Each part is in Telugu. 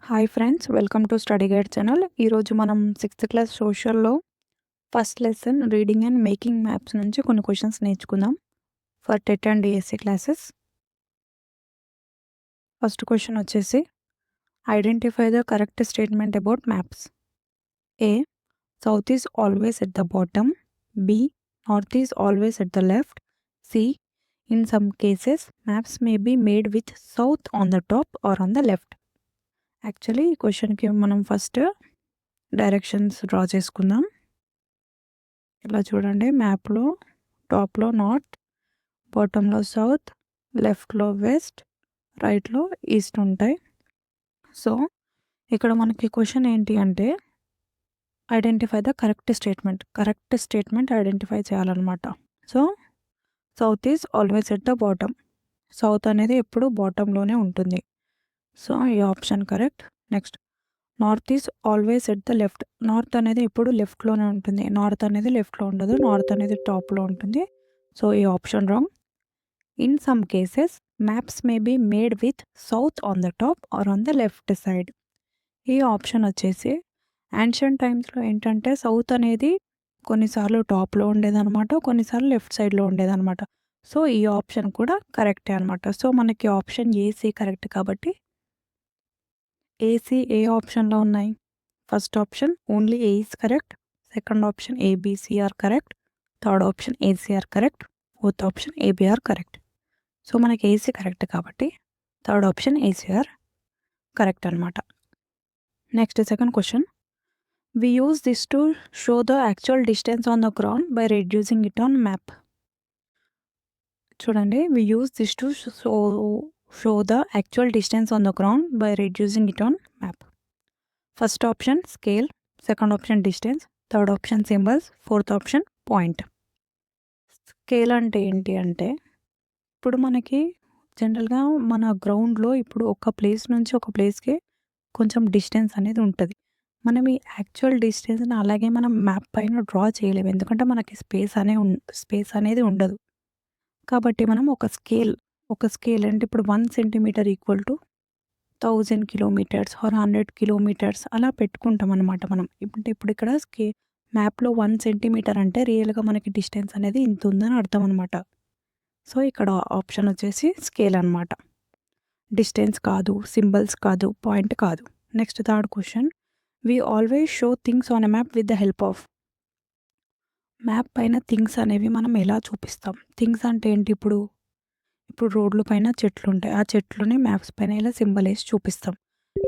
Hi friends, welcome to study guide channel. ఈరోజు మనం 6th క్లాస్ సోషల్‌లో first lesson reading and making maps నుంచి కొన్ని క్వశ్చన్స్ నేర్చుకుందాం for TET and DSC classes. First question వచ్చేసి identify the correct statement about maps. A, south is always at the bottom. B, north is always at the left. C, in some cases maps may be made with south on the top or on the left. Actually ఈ క్వశ్చన్కి మనం ఫస్ట్ డైరెక్షన్స్ డ్రా చేసుకుందాం. ఇలా చూడండి, మ్యాప్లో టాప్లో నార్త్, బాటంలో సౌత్, లెఫ్ట్లో వెస్ట్, రైట్లో ఈస్ట్ ఉంటాయి. సో ఇక్కడ మనకి క్వశ్చన్ ఏంటి అంటే identify the correct statement identify చేయాలన్నమాట. So south is always at the bottom. South అనేది ఎప్పుడు బాటంలోనే ఉంటుంది. సో ఈ option correct. Next, north is always at the left. North అనేది ఎప్పుడు లెఫ్ట్లోనే ఉంటుంది. నార్త్ అనేది లెఫ్ట్లో ఉండదు. నార్త్ అనేది టాప్లో ఉంటుంది. సో ఈ option wrong. In some cases maps may be made with south on the top or on the left side. ఈ ఆప్షన్ వచ్చేసి యాన్షియంట్ టైమ్స్లో ఏంటంటే సౌత్ అనేది కొన్నిసార్లు టాప్లో ఉండేదన్నమాట, కొన్నిసార్లు లెఫ్ట్ సైడ్లో ఉండేదన్నమాట. సో ఈ ఆప్షన్ కూడా కరెక్టే అనమాట. సో మనకి ఆప్షన్ ఏసీ కరెక్ట్ కాబట్టి ఏసీ ఏ ఆప్షన్లో ఉన్నాయి? First option only A is correct. Second option ABC are correct. Third option AC are correct. Fourth option AB are correct. So మనకి ఏసీ కరెక్ట్ కాబట్టి థర్డ్ ఆప్షన్ ఏసీఆర్ కరెక్ట్ అనమాట. Next second question, we use this to show the actual distance on the ground by reducing it on map. చూడండి, we use this to show the actual distance on the ground by reducing it on map. First option scale, second option distance, third option symbols, fourth option point. Scale అంటే ఏంటి అంటే ఇప్పుడు మనకి జనరల్గా మన గ్రౌండ్లో ఇప్పుడు ఒక ప్లేస్ నుంచి ఒక ప్లేస్కి కొంచెం డిస్టెన్స్ అనేది ఉంటుంది. మనం ఈ యాక్చువల్ డిస్టెన్స్ని అలాగే మనం మ్యాప్ పైన డ్రా చేయలేము, ఎందుకంటే మనకి స్పేస్ అనేది ఉండదు. కాబట్టి మనం ఒక స్కేల్ అంటే ఇప్పుడు 1 centimetre equal to 1000 kilometres or 100 kilometres అలా పెట్టుకుంటాం అనమాట. మనం ఇప్పుడు ఇక్కడ మ్యాప్లో 1 సెంటీమీటర్ అంటే రియల్గా మనకి డిస్టెన్స్ అనేది ఇంత ఉందని అర్థం అనమాట. సో ఇక్కడ ఆప్షన్ వచ్చేసి స్కేల్ అనమాట. డిస్టెన్స్ కాదు, సింబల్స్ కాదు, పాయింట్ కాదు. Next third question, we always show things on a map with the help of. Map పైన థింగ్స్ అనేవి మనం ఎలా చూపిస్తాం? థింగ్స్ అంటే ఏంటి? ఇప్పుడు రోడ్ల పైన చెట్లు ఉంటాయి, ఆ చెట్లుని మ్యాప్స్ పైన ఇలా సింబల్ వేసి చూపిస్తాం.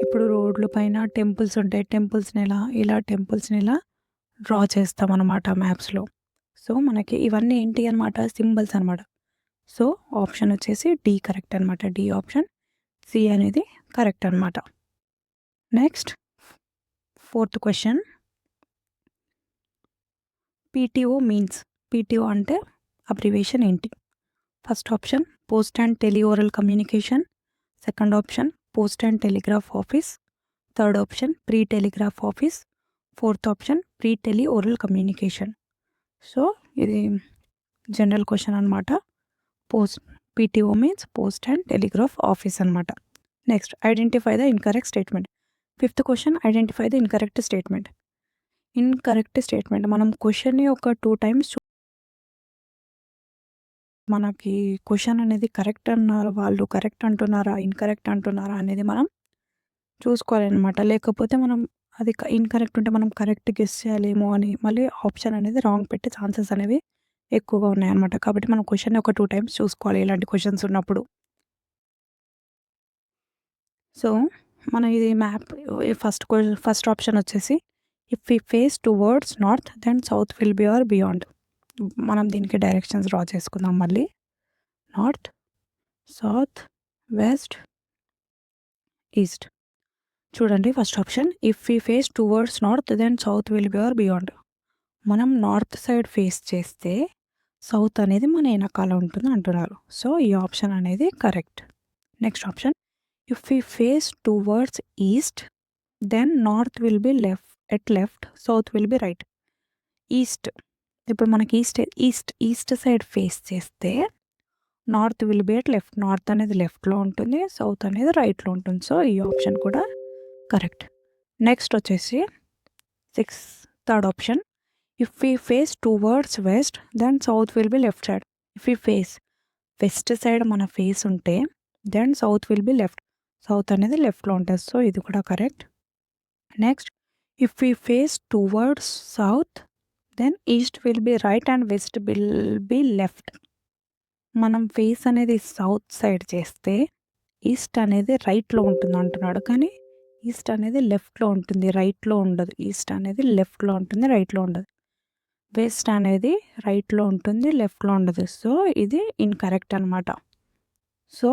ఇప్పుడు రోడ్ల పైన టెంపుల్స్ ఉంటాయి, టెంపుల్స్ని ఇలా డ్రా చేస్తాం అనమాట మ్యాప్స్లో. సో మనకి ఇవన్నీ ఏంటి అనమాట? సింబల్స్ అనమాట. సో ఆప్షన్ వచ్చేసి డి కరెక్ట్ అనమాట. డి ఆప్షన్, సి అనేది కరెక్ట్ అనమాట. Next fourth question, PTO means. PTO అంటే అబ్రివేషన్ ఏంటి? First option post and tele oral communication, second option post and telegraph office, third option pre telegraph office, fourth option pre tele oral communication. So ఇది జనరల్ క్వశ్చన్ అనమాట. PTO means post and telegraph office అనమాట. Next, identify the incorrect statement. Fifth question, identify the incorrect statement. Incorrect statement మనం క్వశ్చన్ని ఒక 2 టైమ్స్ మనకి క్వశ్చన్ అనేది కరెక్ట్ అన్నారు, వాళ్ళు కరెక్ట్ అంటున్నారా ఇన్కరెక్ట్ అంటున్నారా అనేది మనం చూసుకోవాలన్నమాట. లేకపోతే మనం అది ఇన్కరెక్ట్ ఉంటే మనం కరెక్ట్ గెస్ చేయాలేమో అని మళ్ళీ ఆప్షన్ అనేది రాంగ్ పెట్టే ఛాన్సెస్ అనేవి ఎక్కువగా ఉన్నాయన్నమాట. కాబట్టి మనం క్వశ్చన్ని ఒక 2 టైమ్స్ చూసుకోవాలి ఇలాంటి క్వశ్చన్స్ ఉన్నప్పుడు. సో మనం ఇది మ్యాప్ ఫస్ట్ ఆప్షన్ వచ్చేసి if we face towards north then south will be or beyond. మనం దీనికి డైరెక్షన్స్ డ్రా చేసుకుందాం మళ్ళీ. North, south, west, east. చూడండి, first option if we face towards north then south will be or beyond. మనం నార్త్ సైడ్ ఫేస్ చేస్తే సౌత్ అనేది మన వెనకాల ఉంటుంది అంటున్నారు. సో ఈ ఆప్షన్ అనేది correct. Next option, if we face towards east then north will be left, south will be right. East, ఇప్పుడు మనకి ఈస్ట్ సైడ్ ఫేస్ చేస్తే north will B at left. North అనేది లెఫ్ట్లో ఉంటుంది, సౌత్ అనేది రైట్లో ఉంటుంది. సో ఈ ఆప్షన్ కూడా కరెక్ట్. నెక్స్ట్ వచ్చేసి third option, if we face towards west then south will be left side. ఇఫ్ వీ ఫేస్ వెస్ట్ సైడ్ మన ఫేస్ ఉంటే then south will be left. South అనేది లెఫ్ట్లో ఉంటుంది. సో ఇది కూడా correct. Next, if we face towards south then east will be right and west will be left. మనం ఫేస్ అనేది సౌత్ సైడ్ చేస్తే ఈస్ట్ అనేది రైట్లో ఉంటుంది అంటున్నాడు, కానీ ఈస్ట్ అనేది లెఫ్ట్లో ఉంటుంది, రైట్లో ఉండదు. ఈస్ట్ అనేది లెఫ్ట్లో ఉంటుంది, రైట్లో ఉండదు. వెస్ట్ అనేది రైట్లో ఉంటుంది, లెఫ్ట్లో ఉండదు. సో ఇది ఇన్కరెక్ట్ అనమాట. సో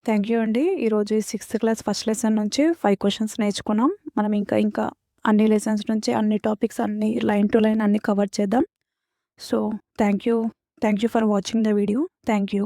థ్యాంక్ యూ అండి. ఈరోజు ఈ 6th క్లాస్ ఫస్ట్ లెసన్ నుంచి 5 క్వశ్చన్స్ నేర్చుకున్నాం. మనం ఇంకా అన్ని లెసన్స్ నుంచి అన్ని టాపిక్స్ అన్ని లైన్ టు లైన్ అన్ని కవర్ చేద్దాం. So thank you for watching the video. Thank you.